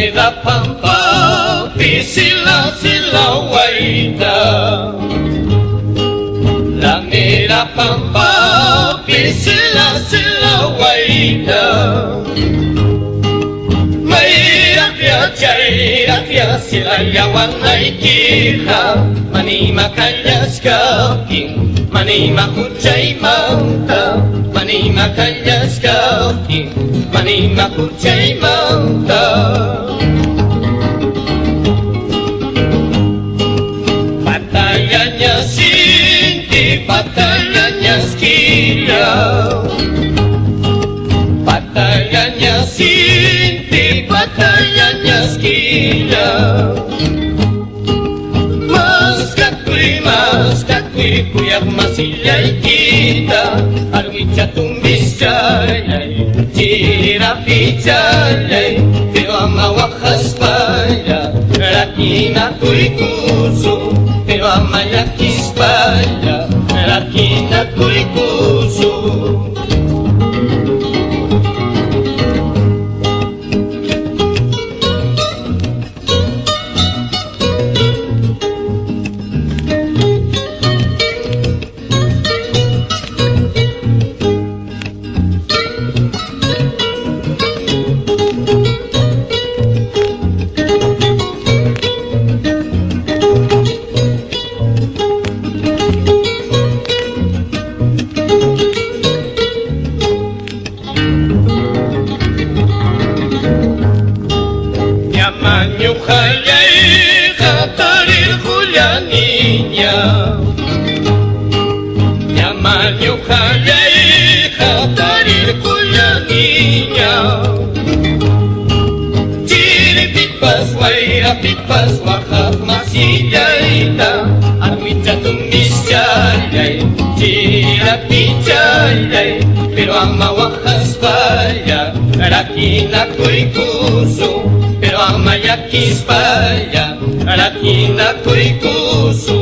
Lameda pampa Pisila waida Lameda pampa Pisila waida May rakyat sila yawan ay kita Mani makanyas kaping Mani makucay mangta Mani makanyas kaping Mani makucay mangta Patayannya sinti Patayannya skilau Patayannya sinti Patayannya skilau Mas katui kuyak masilay kita Alwi tumbis jalay Tirapi jalay Pero amawakas pala Laki na tuy kuso Pero amayakis pala Laki na tuy kuso Manyukayay katarir hulaninya Manyukayay katarir hulaninya Chiripipas wairapipas wakaf masiyayta Arwita tumbis jayay Chirapi jayay Pero amawakas paya Laki na tuy kuso Pero ang mayakis paya Laki na tuy kuso